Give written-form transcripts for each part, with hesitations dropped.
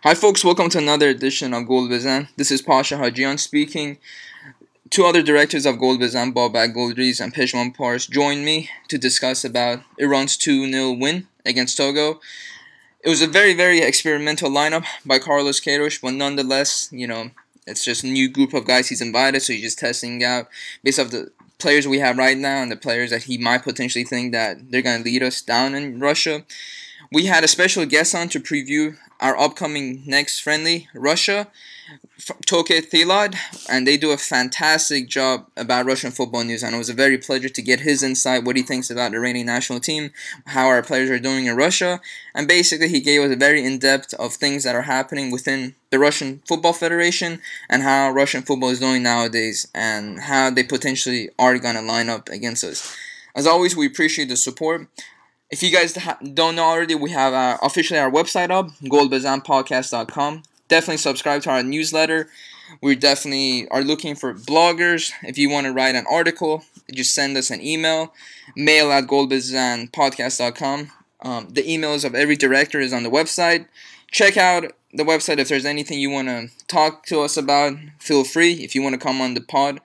Hi folks, welcome to another edition of Golriz. This is Pasha Hajian speaking. Two other directors of Golriz, Babak Golriz and Pezhman Pars, joined me to discuss about Iran's 2-0 win against Togo. It was a very, very experimental lineup by Carlos Queiroz, but nonetheless, it's just a new group of guys he's invited, so he's just testing out based off the players we have right now and the players that he might potentially think that they're going to lead us down in Russia. We had a special guest on to preview our upcoming next friendly, Russia, Toke Theilade, and they do a fantastic job about Russian football news, and it was a very pleasure to get his insight, what he thinks about the Iranian national team, how our players are doing in Russia, and basically he gave us a very in-depth of things that are happening within the Russian Football Federation and how Russian football is doing nowadays and how they potentially are going to line up against us. As always, we appreciate the support. If you guys don't know already, we have officially our website up, golbazanpodcast.com. Definitely subscribe to our newsletter. We definitely are looking for bloggers. If you want to write an article, just send us an email, mail@golbazanpodcast.com. The emails of every director is on the website. Check out the website if there's anything you want to talk to us about. Feel free. If you want to come on the pod,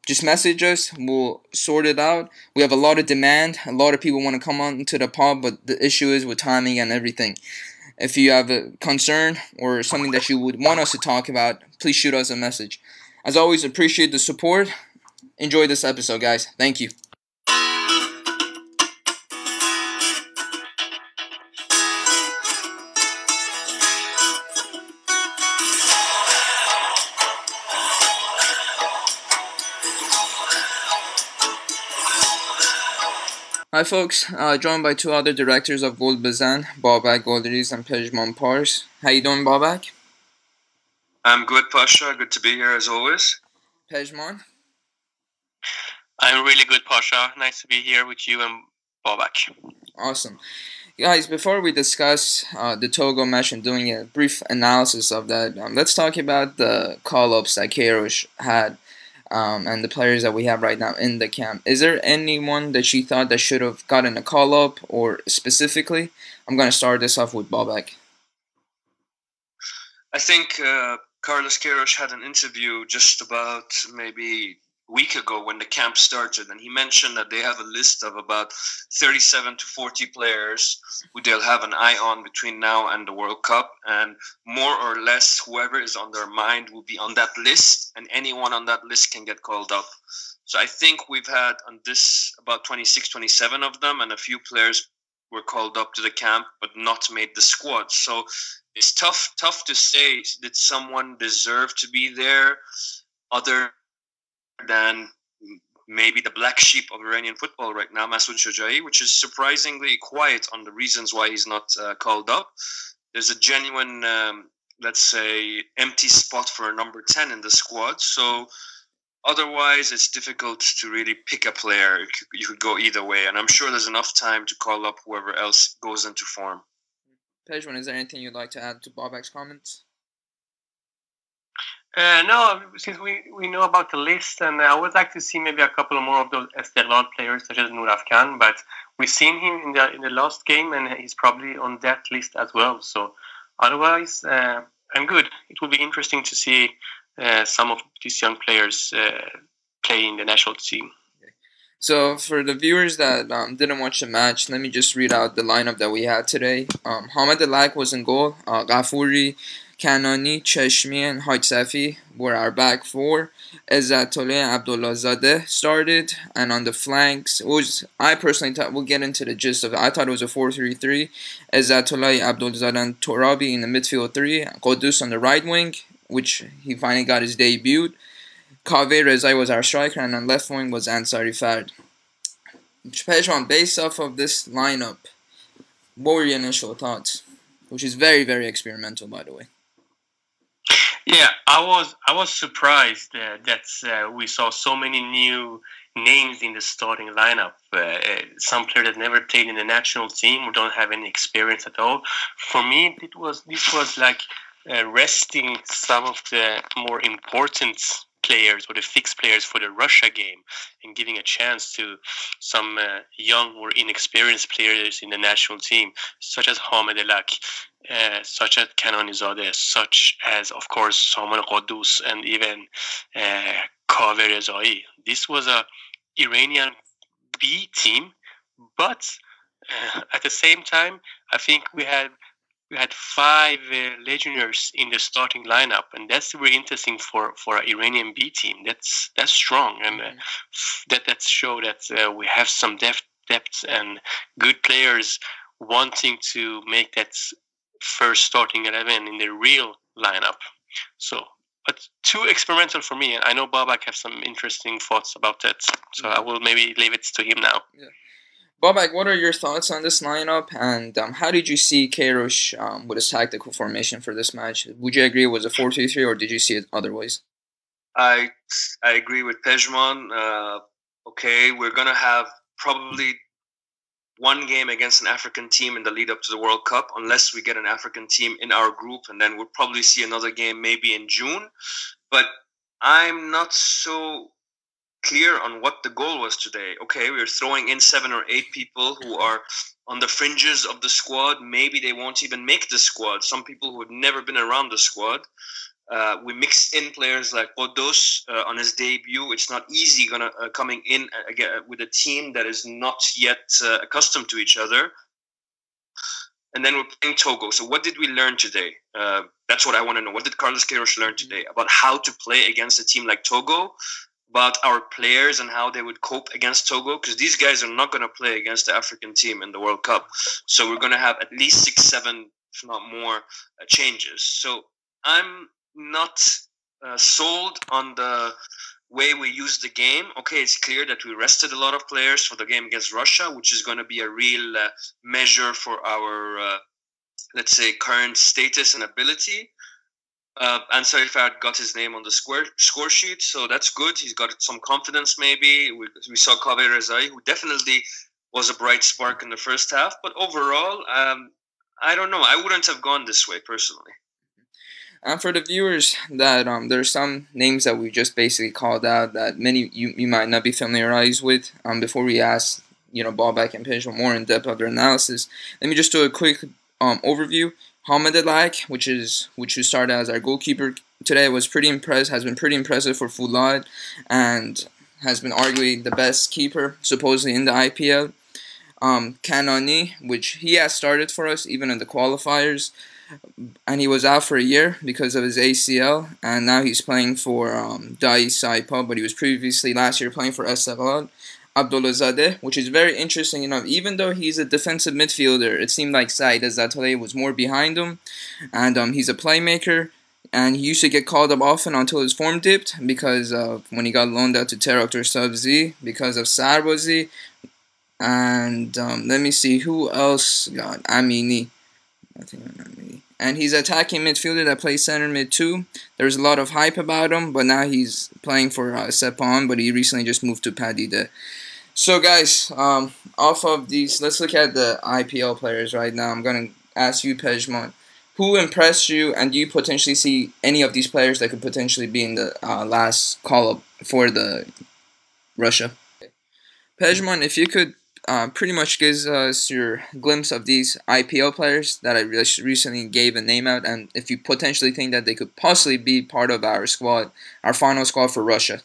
just message us. We'll sort it out. We have a lot of demand. A lot of people want to come on to the pod, but the issue is with timing and everything. If you have a concern or something that you would want us to talk about, please shoot us a message. As always, appreciate the support. Enjoy this episode, guys. Thank you. Hi folks, joined by two other directors of Golriz, Babak Golriz and Pezhman Pars. How you doing, Babak? I'm good, Pasha. Good to be here as always. Pezhman? I'm really good, Pasha. Nice to be here with you and Babak. Awesome. Guys, before we discuss the Togo match and doing a brief analysis of that, let's talk about the call-ups that Queiroz had. And the players that we have right now in the camp. Is there anyone that you thought that should have gotten a call-up, or specifically? I'm going to start this off with Babak. I think Carlos Queiroz had an interview just about maybe a week ago when the camp started, and he mentioned that they have a list of about 37 to 40 players who they'll have an eye on between now and the World Cup, and more or less whoever is on their mind will be on that list, and anyone on that list can get called up. So I think we've had on this about 26, 27 of them, and a few players were called up to the camp but not made the squad. So it's tough to say that someone deserved to be there other than maybe the black sheep of Iranian football right now, Masoud Shojai, which is surprisingly quiet on the reasons why he's not called up. There's a genuine, let's say, empty spot for a number 10 in the squad. So otherwise, it's difficult to really pick a player. You could go either way, and I'm sure there's enough time to call up whoever else goes into form. Pezhman, is there anything you'd like to add to Babak's comments? No, since we know about the list, and I would like to see maybe a couple more of those Theilade players, such as Nurafkan, but we've seen him in the last game, and he's probably on that list as well. So otherwise, I'm good. It will be interesting to see some of these young players play in the national team. So for the viewers that didn't watch the match, let me just read out the lineup that we had today. Hamad Elak was in goal. Ghafouri, Kanani, Cheshmi, and Hajsafi were our back four. Izzatollah and Abdullahzadeh started, and on the flanks, I personally thought, we'll get into the gist of it. I thought it was a 4-3-3. Izzatollah, Abdullahzadeh, and Torabi in the midfield three. Qudus on the right wing, which he finally got his debut. Kaveh Rezai was our striker, and on left wing was Ansari Fard. Pezhman, based off of this lineup, what were your initial thoughts? Which is very, very experimental, by the way. Yeah, I was surprised that we saw so many new names in the starting lineup. Some players that never played in the national team or don't have any experience at all. For me, this was like resting some of the more important players or the fixed players for the Russia game and giving a chance to some young or inexperienced players in the national team, such as Hamad Elak. such as Kanonizadeh, such as, of course, Saman Qudus, and even Kaveh Rezai. This was a Iranian B team, but at the same time, I think we had 5 legionnaires in the starting lineup, and that's very interesting for an Iranian B team. That's strong, and that show that we have some depth and good players wanting to make that first starting 11 in the real lineup. So, but too experimental for me, and I know Babak have some interesting thoughts about that. So I will maybe leave it to him now. Yeah. Babak, what are your thoughts on this lineup, and how did you see Queiroz with his tactical formation for this match? Would you agree it was a 4-2-3, or did you see it otherwise? I agree with Pezhman. Okay, we're going to have probably one game against an African team in the lead up to the World Cup, unless we get an African team in our group, and then we'll probably see another game maybe in June. But I'm not so clear on what the goal was today. Okay, we're throwing in 7 or 8 people who are on the fringes of the squad. Maybe they won't even make the squad. Some people who have never been around the squad. We mix in players like Qudus on his debut. It's not easy coming in with a team that is not yet accustomed to each other. And then we're playing Togo. So what did we learn today? That's what I want to know. What did Carlos Queiroz learn today about how to play against a team like Togo? About our players and how they would cope against Togo, because these guys are not going to play against the African team in the World Cup. So we're going to have at least 6, 7, if not more, changes. So I'm not sold on the way we use the game. Okay, it's clear that we rested a lot of players for the game against Russia, which is going to be a real measure for our, let's say, current status and ability. Ansar Ifad got his name on the score sheet, so that's good. He's got some confidence maybe. We saw Kaveh Rezai, who definitely was a bright spark in the first half. But overall, I don't know. I wouldn't have gone this way, personally. And for the viewers, that there's some names that we just basically called out that many you might not be familiarized with. Before we ask, Babak and Pezhman more in depth of their analysis, let me just do a quick overview. Hamadalak, which started as our goalkeeper today, has been pretty impressive for Theilade, and has been arguably the best keeper supposedly in the IPL. Kanoni, which he has started for us even in the qualifiers, and he was out for a year because of his ACL, and now he's playing for Dai Saipa, but he was previously last year playing for Theilade. Abdullahzadeh, which is very interesting enough. Even though he's a defensive midfielder, it seemed like Said Azatoleh was more behind him, and he's a playmaker, and he used to get called up often until his form dipped because of when he got loaned out to Teraktor Sabzi because of Sarbazi. And let me see who else got Amini. And he's attacking midfielder that plays center mid too. There's a lot of hype about him, but now he's playing for Sepon, but he recently just moved to Padida. So guys, off of these, let's look at the IPL players right now. I'm going to ask you, Pezhman, who impressed you, and do you potentially see any of these players that could potentially be in the last call-up for the Russia? Pezhman, if you could pretty much gives us your glimpse of these IPL players that I recently gave a name out, and if you potentially think that they could possibly be part of our squad, our final squad for Russia.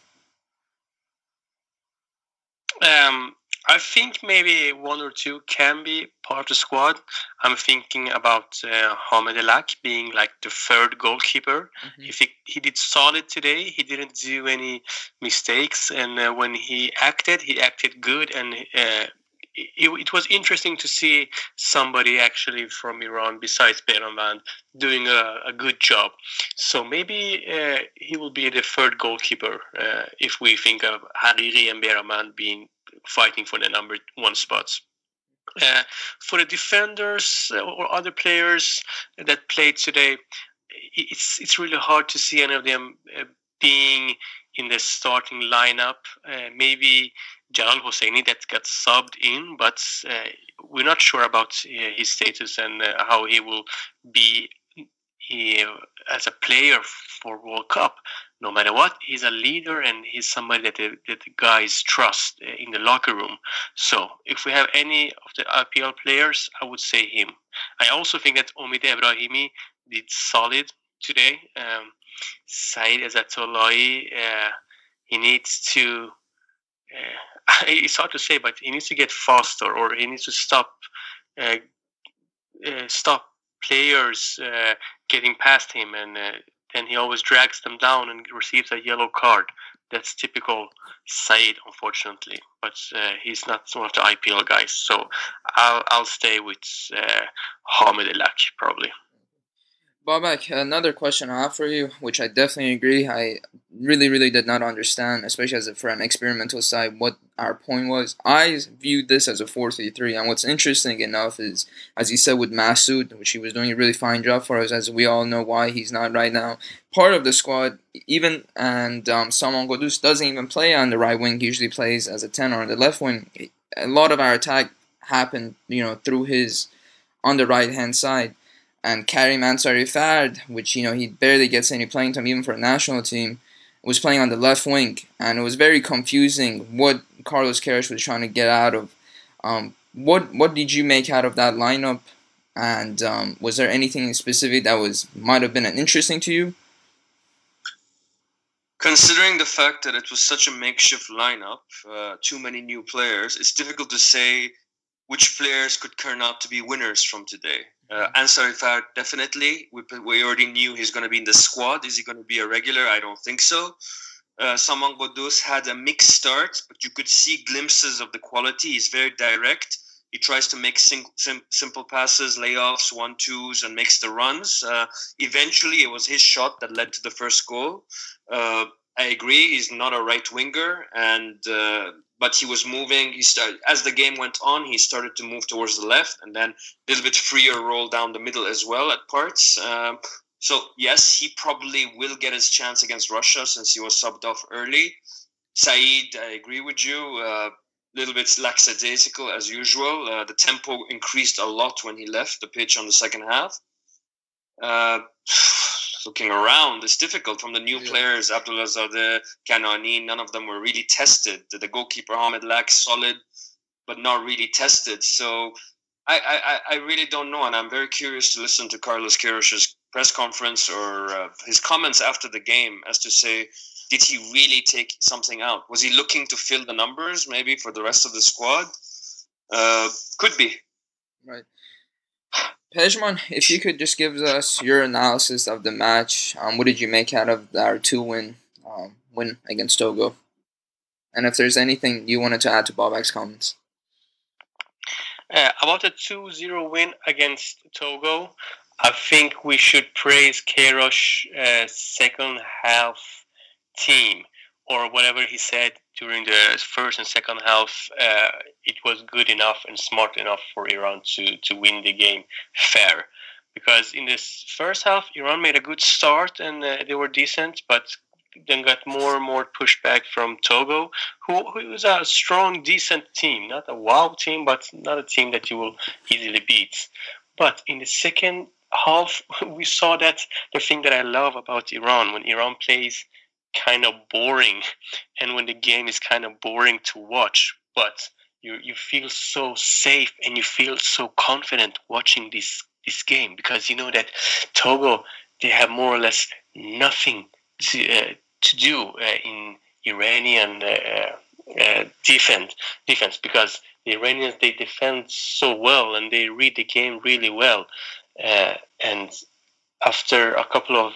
I think maybe 1 or 2 can be part of the squad. I'm thinking about Hamadalak being like the third goalkeeper. He did solid today. He didn't do any mistakes, and when he acted good, and it was interesting to see somebody actually from Iran besides Behramand doing a good job. So maybe he will be the third goalkeeper if we think of Hariri and Behramand fighting for the number 1 spots. For the defenders or other players that played today, it's really hard to see any of them being in the starting lineup. Maybe Jalal Hosseini that got subbed in, but we're not sure about his status and how he will be as a player for World Cup. No matter what, he's a leader and he's somebody that the guys trust in the locker room. So if we have any of the IPL players, I would say him. I also think that Omid Ebrahimi did solid today. Saeed Ezatolai, he needs to. It's hard to say, but he needs to get faster, or he needs to stop players getting past him, and then he always drags them down and receives a yellow card. That's typical Saeed, unfortunately, but he's not one of the IPL guys, so I'll stay with Hamed Elak probably. Babak, another question I have for you, which I definitely agree. I really did not understand, especially for an experimental side, what our point was. I viewed this as a 4-3-3, and what's interesting enough is, as you said with Masood, which he was doing a really fine job for us, as we all know why he's not right now part of the squad, and Salman Ghoddos doesn't even play on the right wing. He usually plays as a 10 or on the left wing. A lot of our attack happened, through his on the right hand side. And Karim Ansari Fard, which, he barely gets any playing time even for a national team, was playing on the left wing. And it was very confusing what Carlos Queiroz was trying to get out of. What did you make out of that lineup? And was there anything specific that might have been interesting to you? Considering the fact that it was such a makeshift lineup, too many new players, it's difficult to say which players could turn out to be winners from today. Ansari Fard, definitely. We already knew he's going to be in the squad. Is he going to be a regular? I don't think so. Salman Ghoddos had a mixed start, but you could see glimpses of the quality. He's very direct. He tries to make simple passes, layoffs, 1-2s, and makes the runs. Eventually, it was his shot that led to the first goal. I agree, he's not a right winger, but he was moving. As the game went on, he started to move towards the left, and then a little bit freer roll down the middle as well at parts. So yes, he probably will get his chance against Russia since he was subbed off early. Saeed, I agree with you. Little bit lackadaisical as usual. The tempo increased a lot when he left the pitch on the second half. Looking around, it's difficult. From the new players, Abdullah Zadeh, Kanani, none of them were really tested. The goalkeeper, Hamed Elak, solid, but not really tested. So I really don't know, and I'm very curious to listen to Carlos Queiroz's press conference or his comments after the game as to say, did he really take something out? Was he looking to fill the numbers maybe for the rest of the squad? Could be. Right. Pezhman, if you could just give us your analysis of the match, what did you make out of our 2-win win against Togo? And if there's anything you wanted to add to Babak's comments. About a 2-0 win against Togo, I think we should praise Queiroz's second half team, or whatever he said during the first and second half. It was good enough and smart enough for Iran to win the game fair. Because in this first half, Iran made a good start and they were decent, but then got more and more pushback from Togo, who was a strong, decent team. Not a wow team, but not a team that you will easily beat. But in the second half, we saw that the thing that I love about Iran, when Iran plays kind of boring, and when the game is kind of boring to watch, but you feel so safe and you feel so confident watching this game, because you know that Togo, they have more or less nothing to do in Iranian defense, because the Iranians, they defend so well and they read the game really well, and after a couple of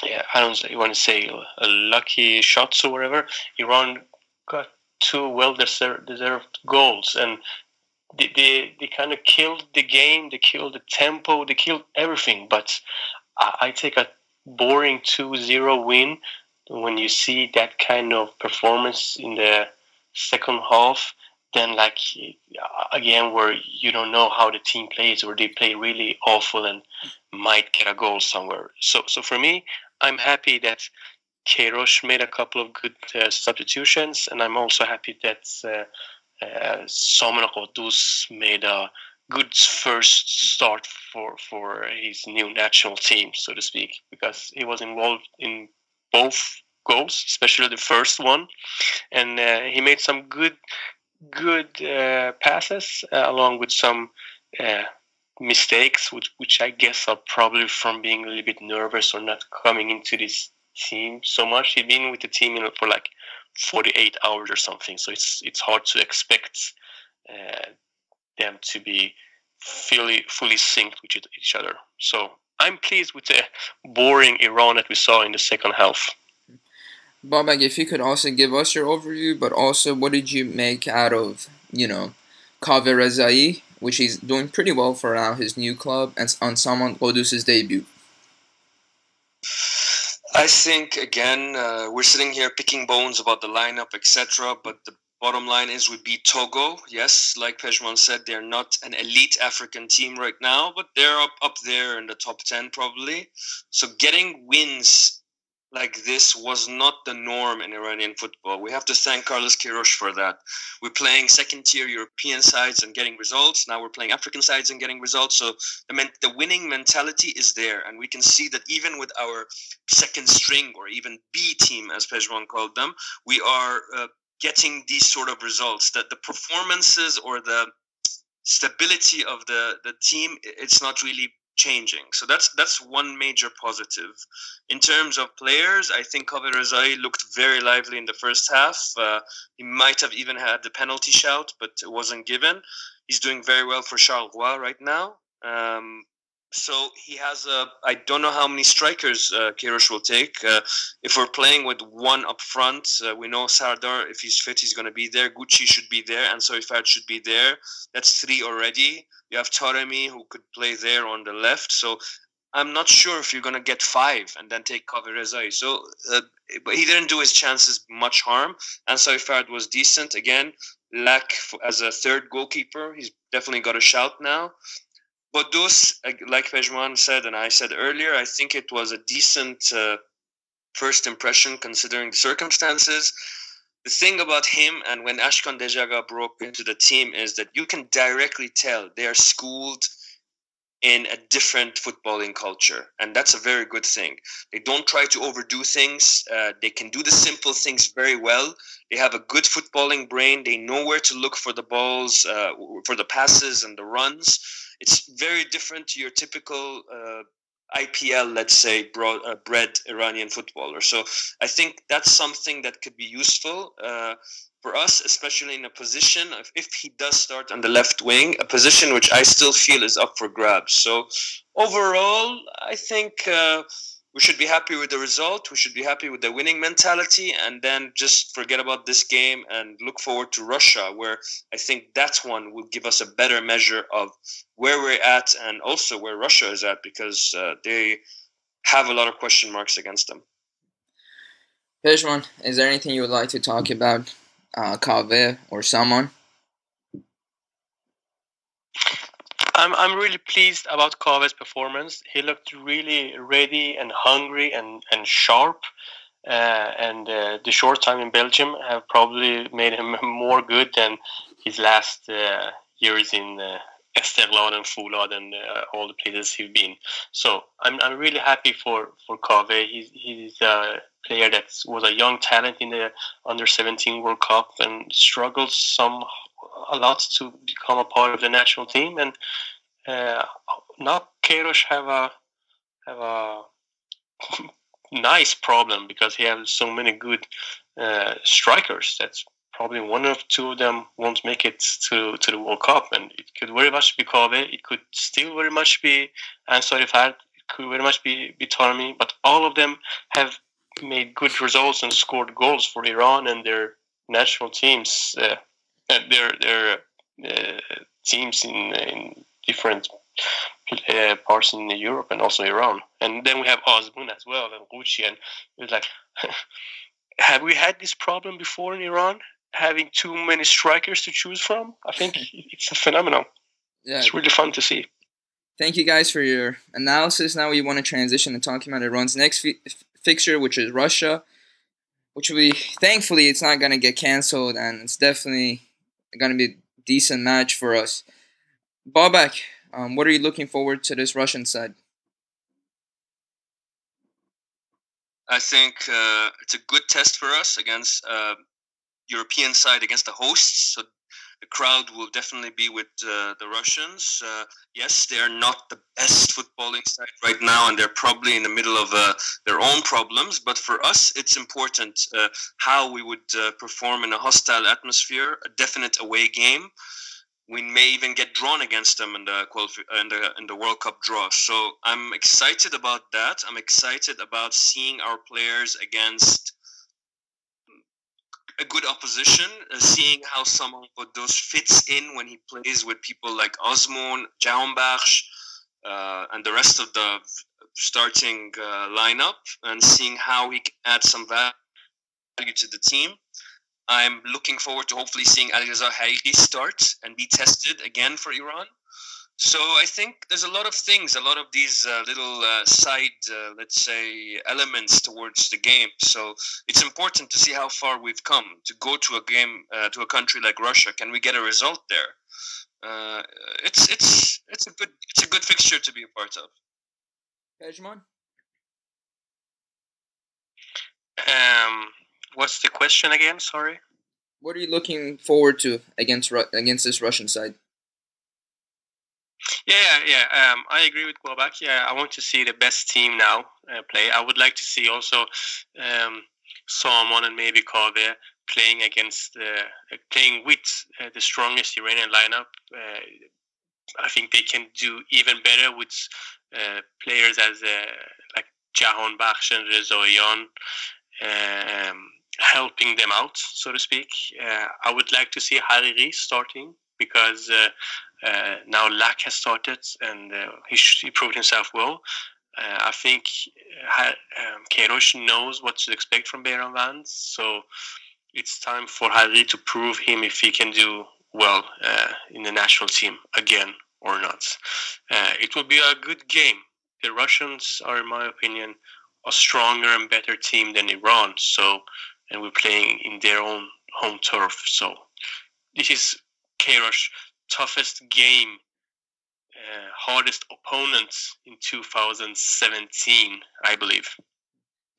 I don't want to say lucky shots or whatever, Iran got 2 well-deserved goals, and they kind of killed the game, they killed the tempo, they killed everything. But I take a boring 2-0 win when you see that kind of performance in the second half, then like again where you don't know how the team plays, or they play really awful and might get a goal somewhere. So for me, I'm happy that Queiroz made a couple of good substitutions, and I'm also happy that Salman Ghoddos made a good first start for his new national team, so to speak, because he was involved in both goals, especially the first one, and he made some good passes along with some mistakes, which I guess are probably from being a little bit nervous or not coming into this team so much. He'd been with the team for like 48 hours or something, so it's hard to expect them to be fully synced with each other. So I'm pleased with the boring Iran that we saw in the second half. Babak, if you could also give us your overview, but also what did you make out of, Kaveh Rezai, which he's doing pretty well for now, his new club, and on Saman Qudus's debut? I think, again, we're sitting here picking bones about the lineup, etc., but the bottom line is we beat Togo. Yes, like Pezhman said, they're not an elite African team right now, but they're up there in the top 10 probably. So getting wins like this was not the norm in Iranian football. We have to thank Carlos Queiroz for that. We're playing second-tier European sides and getting results. Now we're playing African sides and getting results. So the winning mentality is there. And we can see that even with our second string or even B team, as Pezhman called them, we are getting these sort of results. That the performances or the stability of the team, it's not really changing. So that's one major positive. In terms of players, I think Kaveh Rezai looked very lively in the first half. He might have even had the penalty shout, but it wasn't given. He's doing very well for Charleroi right now. So he has I don't know how many strikers Queiroz will take. If we're playing with one up front, we know Sardar, if he's fit, he's going to be there. Gucci should be there, and Soifat should be there. That's 3 already. You have Taremi, who could play there on the left. So I'm not sure if you're going to get 5 and then take Kaveh Rezai. So but he didn't do his chances much harm. And Soifat was decent. Again, Lack as a third goalkeeper. He's definitely got a shout now. But those, like Pezhman said and I said earlier, I think it was a decent first impression considering the circumstances. The thing about him and when Ashkan Dejaga broke into the team is that you can directly tell they are schooled in a different footballing culture. And that's a very good thing. They don't try to overdo things. They can do the simple things very well. They have a good footballing brain. They know where to look for the balls, for the passes and the runs. It's very different to your typical IPL, let's say, bred Iranian footballer. So I think that's something that could be useful for us, especially in a position, if he does start on the left wing, a position which I still feel is up for grabs. So overall, I think we should be happy with the result. We should be happy with the winning mentality, and then just forget about this game and look forward to Russia, where I think that one will give us a better measure of where we're at and also where Russia is at, because they have a lot of question marks against them. Pezhman, is there anything you would like to talk about Kaveh or someone? I'm really pleased about Kaveh's performance. He looked really ready and hungry and sharp. And the short time in Belgium have probably made him more good than his last years in Theilade and Theilade and all the places he's been. So I'm really happy for Kaveh. He's a player that was a young talent in the Under-17 World Cup and struggled a lot to become a part of the national team. And now Queiroz have a nice problem because he has so many good strikers. That's probably one or two of them won't make it to the World Cup, and it could very much be Kaveh. It could still very much be Ansari Fard. It could very much be Taremi, but all of them have made good results and scored goals for Iran and their national teams. Their teams in different parts in Europe and also Iran. And then we have Azmoun as well and Gucci, and it was like, have we had this problem before in Iran? Having too many strikers to choose from? I think it's a phenomenon. Yeah. It's really fun to see. Thank you guys for your analysis. Now we want to transition to talking about Iran's next fixture, which is Russia, which thankfully it's not going to get canceled, and it's definitely going to be a decent match for us. Babak, what are you looking forward to this Russian side? I think it's a good test for us against European side against the hosts. So The crowd will definitely be with the Russians. Yes, they are not the best footballing side right now, and they're probably in the middle of their own problems. But for us, it's important how we would perform in a hostile atmosphere, a definite away game. We may even get drawn against them in the World Cup draw. So I'm excited about that. I'm excited about seeing our players against a good opposition, seeing how someone of those fits in when he plays with people like Osman, Jaumbach, and the rest of the starting lineup, and seeing how he can add some value to the team. I'm looking forward to hopefully seeing Alireza Hairi start and be tested again for Iran. So I think there's a lot of things, a lot of these little side, let's say, elements towards the game. So it's important to see how far we've come to go to a game, to a country like Russia. Can we get a result there? It's a good fixture to be a part of. Pezhman? What's the question again? Sorry. What are you looking forward to against this Russian side? Yeah. I agree with Babak. Yeah, I want to see the best team now play. I would like to see also Salman and maybe Kaveh playing with the strongest Iranian lineup. I think they can do even better with players as like Jahan Bakhsh and Rezayan, helping them out, so to speak. I would like to see Hariri starting because now Lak has started and he proved himself well. I think Queiroz knows what to expect from Behram Vans, so it's time for Hariri to prove him if he can do well in the national team again or not. It will be a good game. The Russians are, in my opinion, a stronger and better team than Iran, and we're playing in their own home turf. So this is Queiroz' toughest game, hardest opponent in 2017, I believe.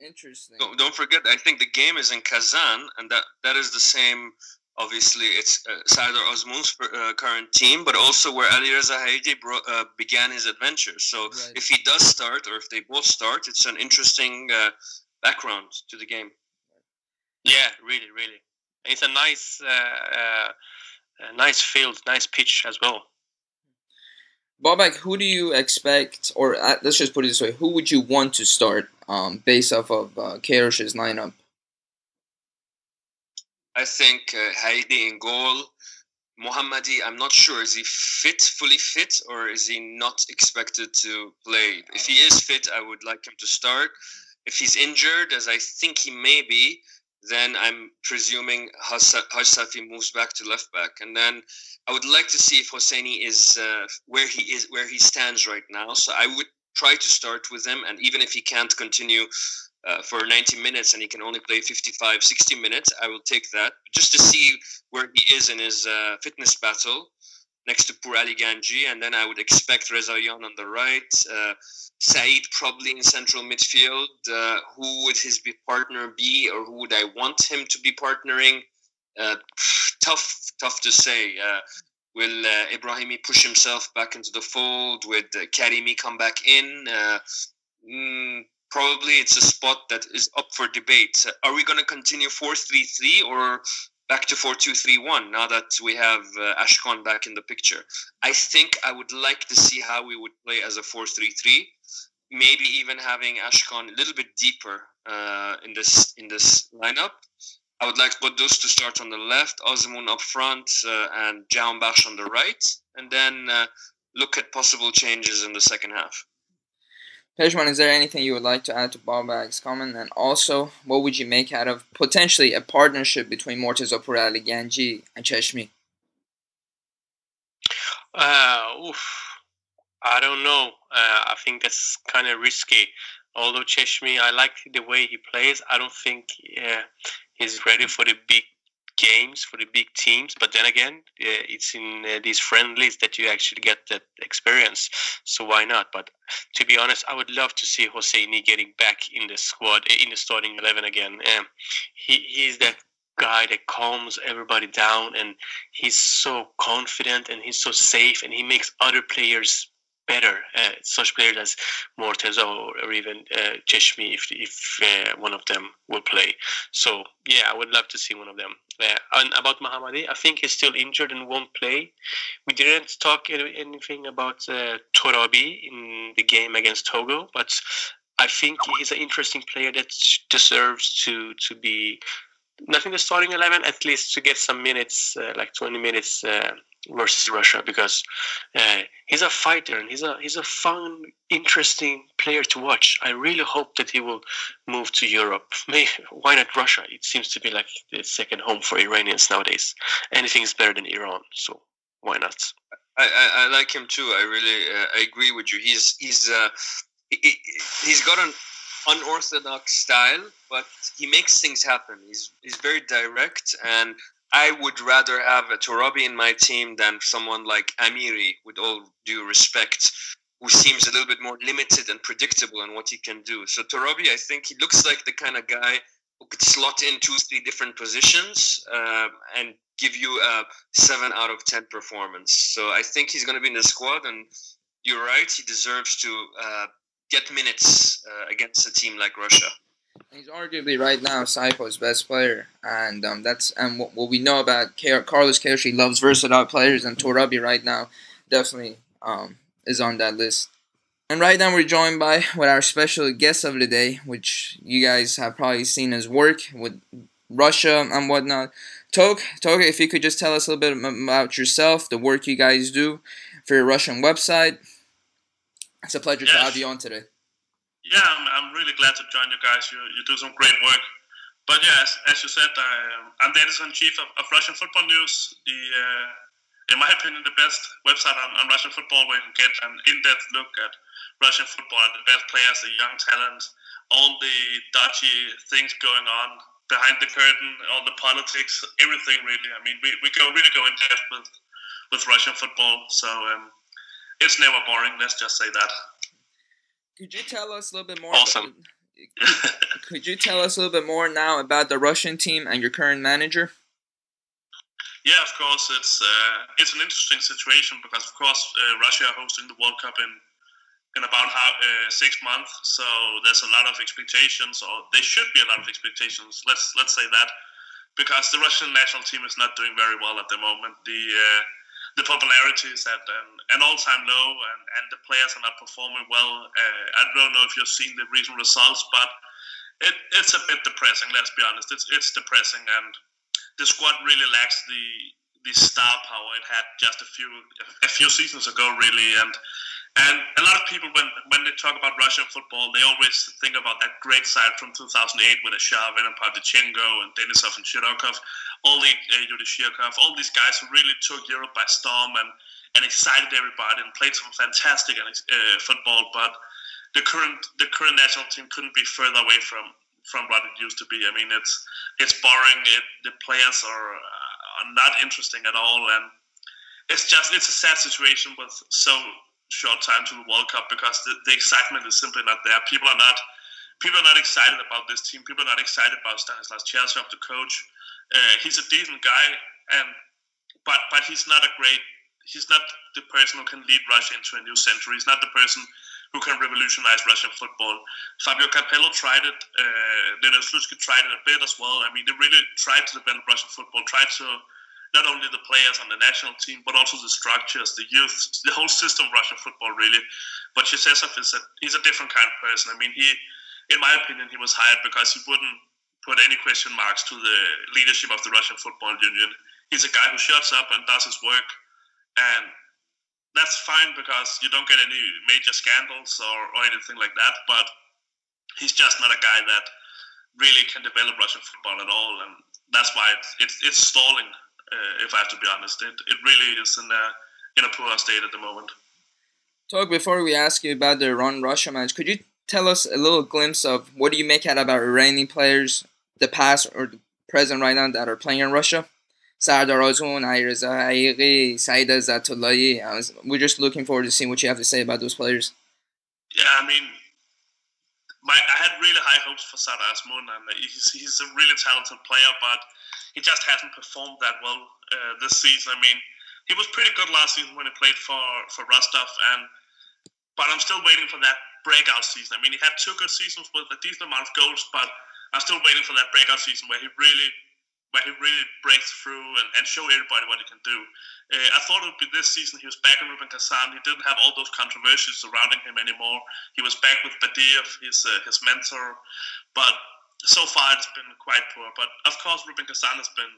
Interesting. Don't forget, I think the game is in Kazan, and that is the same. Obviously, it's Sardar Osman's current team, but also where Alireza Hairi began his adventure. So right. If he does start, or if they both start, it's an interesting background to the game. Yeah, really. And it's a nice field, nice pitch as well. Babak, who do you expect, or let's just put it this way, who would you want to start based off of Queiroz's lineup? I think Haidi in goal. Mohammadi, I'm not sure. Is he fully fit, or is he not expected to play? If he is fit, I would like him to start. If he's injured, as I think he may be, then I'm presuming Hajsafi moves back to left back. And then I would like to see if Hosseini is where he stands right now. So I would try to start with him. And even if he can't continue for 90 minutes and he can only play 55, 60 minutes, I will take that just to see where he is in his fitness battle next to Pour Ali Ganji. And then I would expect Rezayan on the right, Saeed probably in central midfield. Who would his partner be, or who would I want him to be partnering? Tough to say. Will Ibrahimi push himself back into the fold? Would Karimi come back in? Probably it's a spot that is up for debate. Are we going to continue 4-3-3 or back to 4-2-3-1 now that we have Ashkan back in the picture? I think I would like to see how we would play as a 4-3-3. Maybe even having Ashkan a little bit deeper in this lineup. I would like Quddus to start on the left, Osman up front, and Jaumbach on the right, and then look at possible changes in the second half. Pezhman, is there anything you would like to add to Babak's comment? And also, what would you make out of potentially a partnership between Morteza Pour Ali Ganji and Cheshmi? I don't know. I think that's kind of risky. Although Cheshmi, I like the way he plays. I don't think he's ready for the big games, for the big teams. But then again, it's in these friendlies that you actually get that experience. So why not? But to be honest, I would love to see Hosseini getting back in the squad, in the starting 11 again. He's that guy that calms everybody down, and he's so confident and he's so safe, and he makes other players better. Such players as Morteza or even Cheshmi, if one of them will play. So yeah, I would love to see one of them. And about Mahamadi, I think he's still injured and won't play. We didn't talk anything about Torabi in the game against Togo, but I think he's an interesting player that deserves to be not in the starting 11, at least to get some minutes, like 20 minutes versus Russia, because he's a fighter and he's a fun, interesting player to watch. I really hope that he will move to Europe. Why not Russia? It seems to be like the second home for Iranians nowadays. Anything is better than Iran, so why not? I like him too. I agree with you. He's got an unorthodox style, but he makes things happen. He's very direct, and I would rather have a Torabi in my team than someone like Amiri, with all due respect, who seems a little bit more limited and predictable in what he can do. So Torabi, I think he looks like the kind of guy who could slot in 2-3 different positions and give you a 7 out of 10 performance. So I think he's going to be in the squad, and you're right, he deserves to get minutes against a team like Russia. He's arguably right now Saipo's best player, and what we know about Carlos Queiroz, he loves versatile players, and Torabi right now definitely is on that list. And right now we're joined with our special guest of the day, which you guys have probably seen his work with Russia and whatnot. Toke, if you could just tell us a little bit about yourself, the work you guys do for your Russian website. It's a pleasure to have you on today. Yeah, I'm really glad to join you guys. You do some great work. But yeah, as you said, I'm the editor-in-chief of Russian Football News, in my opinion, the best website on Russian football, where you can get an in-depth look at Russian football, the best players, the young talents, all the dodgy things going on behind the curtain, all the politics, everything really. I mean, we really go in depth with Russian football, so it's never boring. Let's just say that. Could you tell us a little bit more? Awesome. Could you tell us a little bit more now about the Russian team and your current manager? Yeah, of course. It's an interesting situation because, of course, Russia are hosting the World Cup in about 6 months. So there's a lot of expectations, or there should be a lot of expectations. Let's say that, because the Russian national team is not doing very well at the moment. The popularity is at an all-time low, and the players are not performing well. I don't know if you've seen the recent results, but it's a bit depressing. Let's be honest. It's depressing, and the squad really lacks the star power it had just a few seasons ago, really. And a lot of people, when they talk about Russian football, they always think about that great side from 2008 with Ashavin and Pavlyuchenko and Denisov and Shirokov, all the Yuri Shirokov, all these guys who really took Europe by storm and excited everybody and played some fantastic football. But the current national team couldn't be further away from what it used to be. I mean, it's boring. The players are not interesting at all, and it's a sad situation with so short time to the World Cup, because the excitement is simply not there. People are not excited about this team. People are not excited about Stanislas Cherchev, the coach. He's a decent guy, but he's not the person who can lead Russia into a new century. He's not the person who can revolutionize Russian football. Fabio Capello tried it. Leonid Slutsky tried it a bit as well. I mean, they really tried to develop Russian football, tried to not only the players on the national team, but also the structures, the youth, the whole system of Russian football, really. But Cherchev he's a different kind of person. I mean, in my opinion, he was hired because he wouldn't put any question marks to the leadership of the Russian Football Union. He's a guy who shuts up and does his work, and that's fine because you don't get any major scandals or anything like that. But he's just not a guy that really can develop Russian football at all, and that's why it's stalling. If I have to be honest, it really is in a poor state at the moment. Talk, before we ask you about the Iran-Russia match, could you tell us a little glimpse of what do you make out about Iranian players, the past or the present right now, that are playing in Russia? Sardar Azmoun, Ayreza Hayiqi, Saeed Azatolahi. We're just looking forward to seeing what you have to say about those players. Yeah, I mean, I had really high hopes for Sardar Azmoun, and he's a really talented player, but he just hasn't performed that well this season. I mean, he was pretty good last season when he played for Rostov, but I'm still waiting for that breakout season. I mean, he had 2 good seasons with a decent amount of goals, but I'm still waiting for that breakout season where he really breaks through and show everybody what he can do. I thought it would be this season. He was back in Rubin Kazan. He didn't have all those controversies surrounding him anymore. He was back with Badiev, his mentor. But so far, it's been quite poor. But of course, Rubin Kazan has been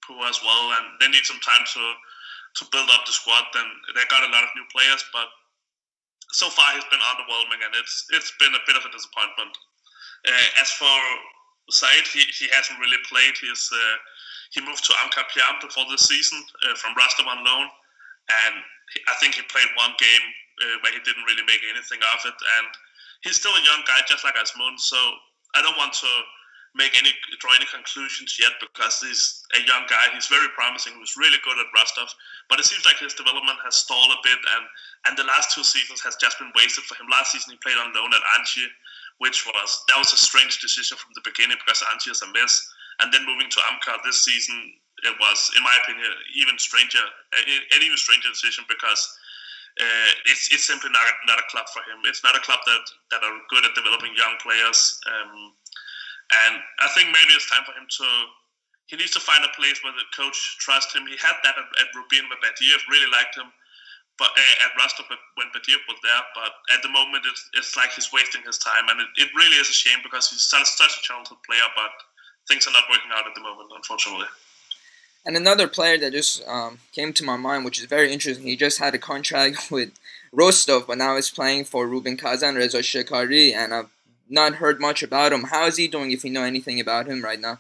poor as well, and they need some time to build up the squad. And they got a lot of new players, but so far he's been underwhelming, and it's been a bit of a disappointment. As for Said, he hasn't really played. He moved to Amkar Piam before this season from Rostov on loan, and I think he played 1 game where he didn't really make anything of it. And he's still a young guy, just like Asmund, so I don't want to draw any conclusions yet because he's a young guy. He's very promising. He was really good at Rostov, but it seems like his development has stalled a bit, and the last 2 seasons has just been wasted for him. Last season he played on loan at Anchi, which was a strange decision from the beginning because Anchi is a mess. And then moving to Amkar this season, it was, in my opinion, an even stranger decision because it's simply not a club for him. It's not a club that are good at developing young players. And I think maybe it's time for him he needs to find a place where the coach trusts him. He had that at Rubin where Badiev really liked him, but at Rostov when Badiev was there. But at the moment, it's like he's wasting his time, and it really is a shame because he's such a talented player, but things are not working out at the moment, unfortunately. And another player that just came to my mind, which is very interesting, he just had a contract with Rostov, but now he's playing for Rubin Kazan, Reza Shekari, and I've not heard much about him. How is he doing, if you know anything about him right now?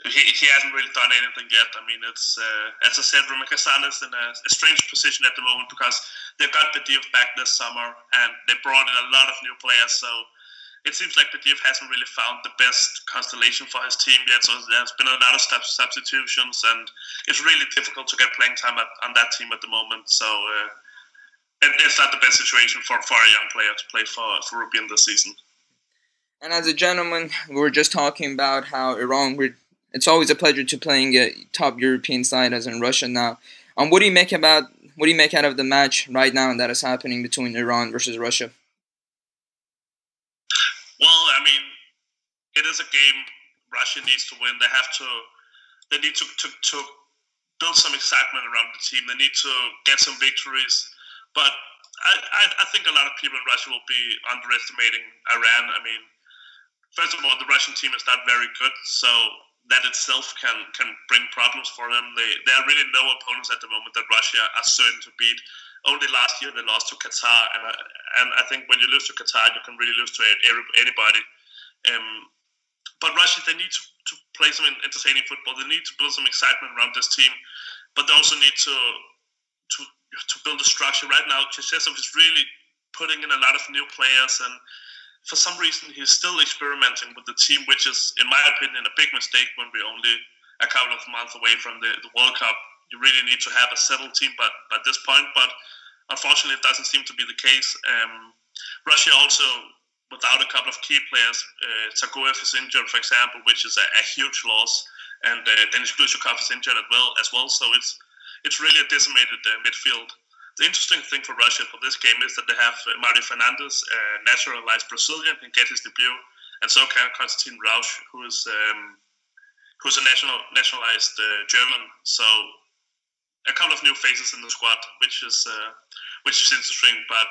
He hasn't really done anything yet. I mean, it's as I said, Rubin Kazan is in a strange position at the moment because they got Badiev back this summer and they brought in a lot of new players. So it seems like Badiev hasn't really found the best constellation for his team yet. So there's been a lot of substitutions, and it's really difficult to get playing time on that team at the moment. So it's not the best situation for a young player to play for Rubin this season. And as a gentleman, we were just talking about how Iran, it's always a pleasure to playing a top European side as in Russia now. What do you make out of the match right now that is happening between Iran versus Russia? Well, I mean, it is a game Russia needs to win. They need to build some excitement around the team. They need to get some victories. But I think a lot of people in Russia will be underestimating Iran. I mean, first of all, the Russian team is not very good, so that itself can bring problems for them. There are really no opponents at the moment that Russia are certain to beat. Only last year they lost to Qatar, and I think when you lose to Qatar, you can really lose to anybody. But Russia, they need to play some entertaining football. They need to build some excitement around this team, but they also need to build a structure. Right now, Chechesov is really putting in a lot of new players, and for some reason, he's still experimenting with the team, which is, in my opinion, a big mistake when we're only a couple of months away from the World Cup. You really need to have a settled team at this point, but unfortunately, it doesn't seem to be the case. Russia also, without a couple of key players, Zagoev is injured, for example, which is a huge loss, and Denis Glushakov is injured as well. So it's really a decimated midfield. The interesting thing for Russia for this game is that they have Mario Fernandes, a naturalized Brazilian, can get his debut, and so can Konstantin Rauch, who's a nationalized German. So a couple of new faces in the squad, which is interesting. But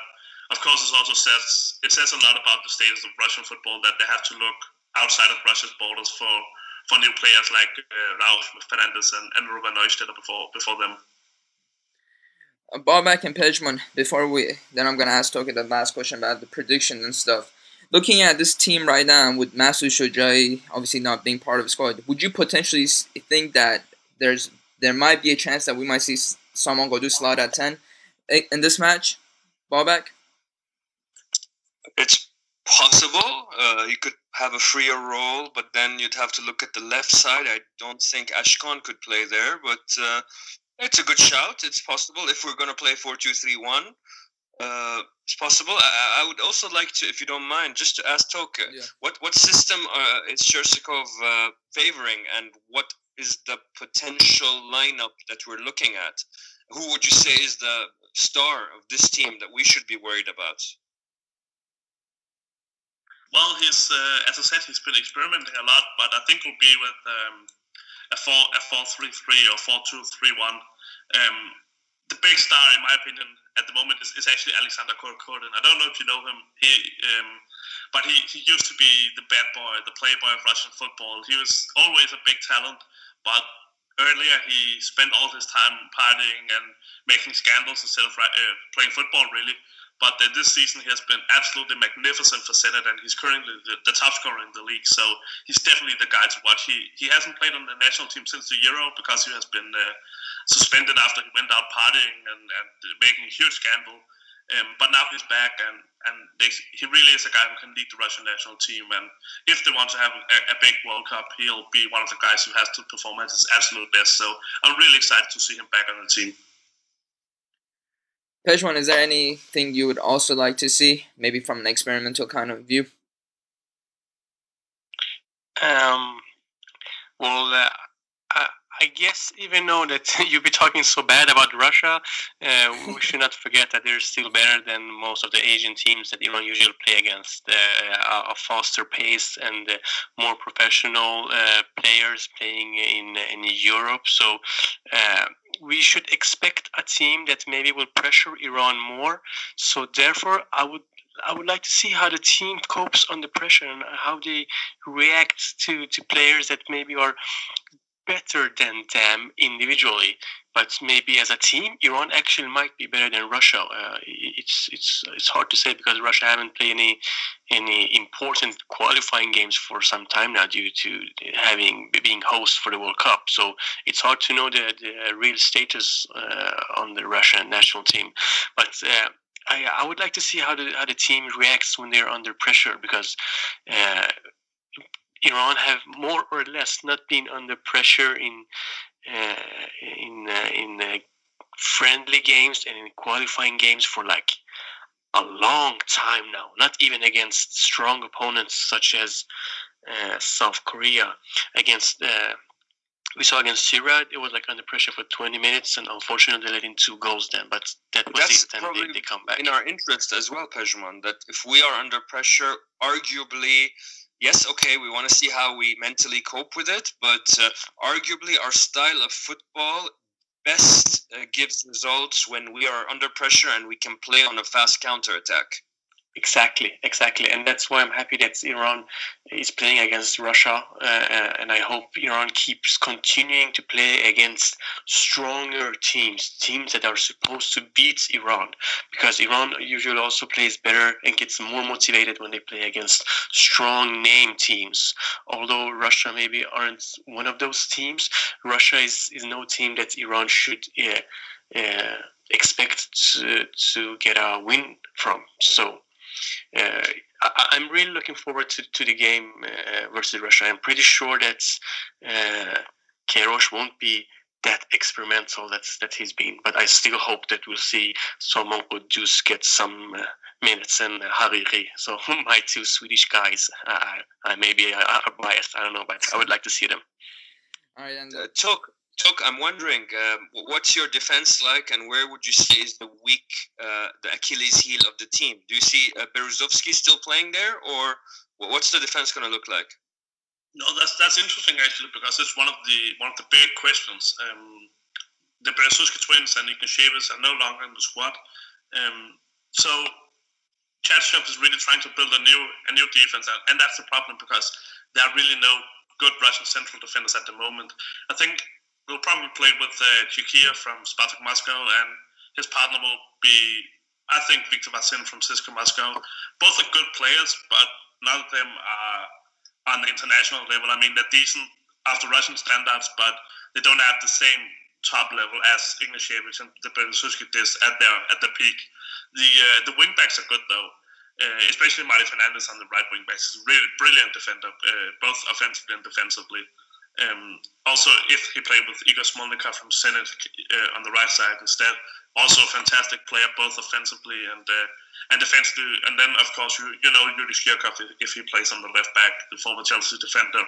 of course, it also says a lot about the status of Russian football that they have to look outside of Russia's borders for new players like Rauch, Fernandes, and Ruben Neustädter before them. Babak and Pezhman, then I'm going to ask Toke the last question about the prediction and stuff. Looking at this team right now with Masoud Shojai obviously not being part of the squad, would you potentially think that there might be a chance that we might see someone go to slot at 10 in this match, Babak? It's possible. You could have a freer role, but then you'd have to look at the left side. I don't think Ashkan could play there, but it's a good shout. It's possible if we're going to play 4-2-3-1. It's possible. I would also like to, if you don't mind, just to ask Toke, what system is Chersikov favoring, and what is the potential lineup that we're looking at? Who would you say is the star of this team that we should be worried about? Well, he's as I said, he's been experimenting a lot, but I think it'll be with a 4-3-3 or 4-2-3-1. The big star, in my opinion, at the moment is actually Alexander Kokorin. I don't know if you know him. But he used to be the bad boy, the playboy of Russian football. He was always a big talent, but earlier he spent all his time partying and making scandals instead of playing football, really. But this season he has been absolutely magnificent for Zenit, and he's currently the top scorer in the league. So he's definitely the guy to watch. He hasn't played on the national team since the Euro because he has been suspended after he went out partying and making a huge scandal. But now he's back, and he really is a guy who can lead the Russian national team. And if they want to have a big World Cup, he'll be one of the guys who has to perform at his absolute best. So I'm really excited to see him back on the team. Pezhman, is there anything you would also like to see, maybe from an experimental kind of view? I guess even though that you'll be talking so bad about Russia, we should not forget that they're still better than most of the Asian teams that Iran usually play against. A faster pace and more professional players playing in Europe. So we should expect a team that maybe will pressure Iran more. So therefore, I would like to see how the team copes under pressure and how they react to players that maybe are better than them individually, but maybe as a team, Iran actually might be better than Russia. It's hard to say because Russia haven't played any important qualifying games for some time now due to being host for the World Cup. So it's hard to know the real status on the Russian national team. But I would like to see how the team reacts when they're under pressure, because Iran have more or less not been under pressure in friendly games and in qualifying games for like a long time now. Not even against strong opponents such as South Korea. We saw against Syria, it was like under pressure for 20 minutes, and unfortunately they let in 2 goals then. But that was That's it, and they come back. In our interest as well, Pezhman, that if we are under pressure, arguably, yes, okay, we want to see how we mentally cope with it, but arguably our style of football best gives results when we are under pressure and we can play on a fast counter-attack. Exactly. And that's why I'm happy that Iran is playing against Russia, and I hope Iran keeps continuing to play against stronger teams that are supposed to beat Iran, because Iran usually also plays better and gets more motivated when they play against strong name teams. Although Russia maybe aren't one of those teams, Russia is no team that Iran should expect to get a win from. So I'm really looking forward to the game versus Russia. I'm pretty sure that Queiroz won't be that experimental that he's been, but I still hope that we'll see someone who just get some minutes, and Hariri. So my 2 Swedish guys, I maybe are biased, I don't know, but I would like to see them. All right, and Toke, I'm wondering, what's your defense like, and where would you say is the Achilles heel of the team? Do you see Berezovsky still playing there, or what's the defense going to look like? No, that's interesting actually, because it's one of the big questions. The Berezovsky twins and Ignashevich are no longer in the squad, so Chachkov is really trying to build a new defense, and that's the problem, because there are really no good Russian central defenders at the moment. I think we'll probably play with Chikia from Spartak Moscow, and his partner will be, I think, Viktor Vasin from CSKA Moscow. Both are good players, but none of them are on the international level. I mean, they're decent after Russian standards, but they don't have the same top level as Ignashevich and the Berezovsky did at their peak. The wingbacks are good though, especially Mari Fernandez on the right wingback. He's a really brilliant defender, both offensively and defensively. Also, if he played with Igor Smolnikov from Zenit on the right side instead, also a fantastic player, both offensively and defensively. And then, of course, you know Yuri Shirkov if he plays on the left back, the former Chelsea defender.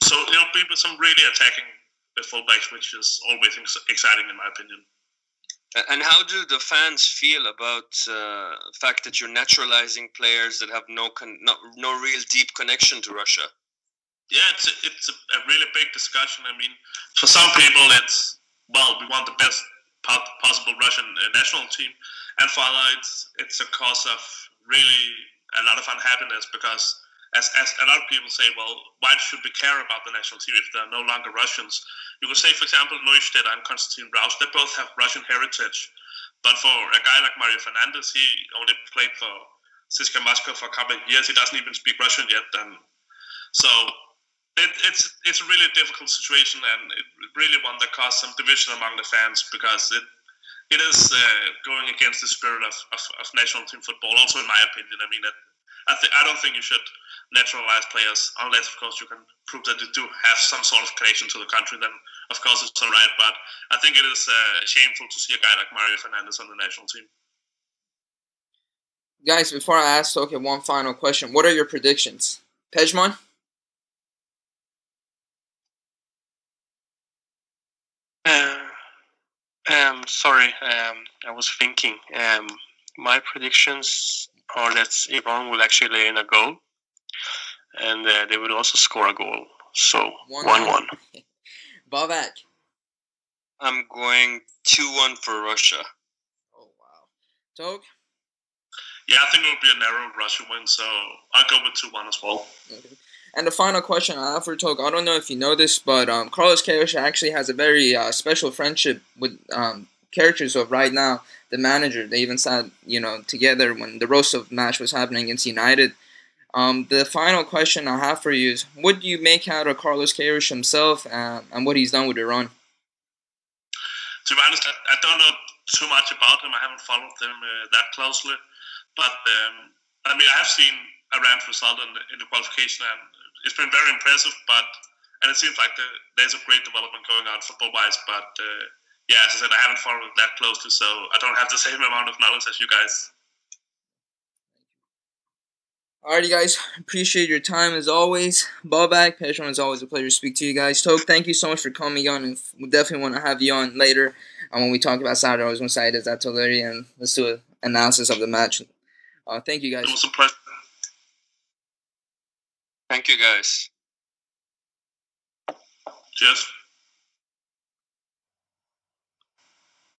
So it'll be with some really attacking fullbacks, which is always exciting in my opinion. And how do the fans feel about the fact that you're naturalizing players that have no real deep connection to Russia? Yeah, it's a really big discussion. I mean, for some people, it's, well, we want the best possible Russian national team, and for others, it's a cause of really a lot of unhappiness because, as a lot of people say, well, why should we care about the national team if they're no longer Russians? You could say, for example, Neustadt and Konstantin Raus, they both have Russian heritage, but for a guy like Mario Fernandes, he only played for CSKA Moscow for a couple of years. He doesn't even speak Russian yet, and so it's a really difficult situation, and it really one that caused some division among the fans because it is going against the spirit of national team football. Also, in my opinion, I mean, I don't think you should naturalize players unless, of course, you can prove that you do have some sort of connection to the country. Then, of course, it's all right. But I think it is shameful to see a guy like Mario Fernandes on the national team. Guys, before I ask Toke one final question, what are your predictions? Pezhman? Sorry, I was thinking. My predictions are that Iran will actually lay in a goal, and they will also score a goal. So 1-1. Babak? I'm going 2-1 for Russia. Oh, wow. Toke? Yeah, I think it will be a narrow Russia win, so I'll go with 2-1 as well. Okay. And the final question I have for Toke, I don't know if you know this, but Carlos Queiroz actually has a very special friendship with characters of right now, the manager. They even sat, together when the Rostov match was happening against United. The final question I have for you is, what do you make out of Carlos Queiroz himself and what he's done with Iran? To be honest, I don't know too much about him. I haven't followed them that closely. But, I have seen Iran's result in the qualification, and it's been very impressive. And it seems like there's a great development going on football-wise. But, yeah, as I said, I haven't followed it that closely, so I don't have the same amount of knowledge as you guys. Alrighty, guys. Appreciate your time as always. Babak, Pezhman, it's always a pleasure to speak to you guys. Toke, thank you so much for coming on, and we definitely want to have you on later. When we talk about Saudi, I was going to say it at Theilade, and let's do an analysis of the match. Thank you, guys. It was a pleasure. Thank you, guys. Cheers.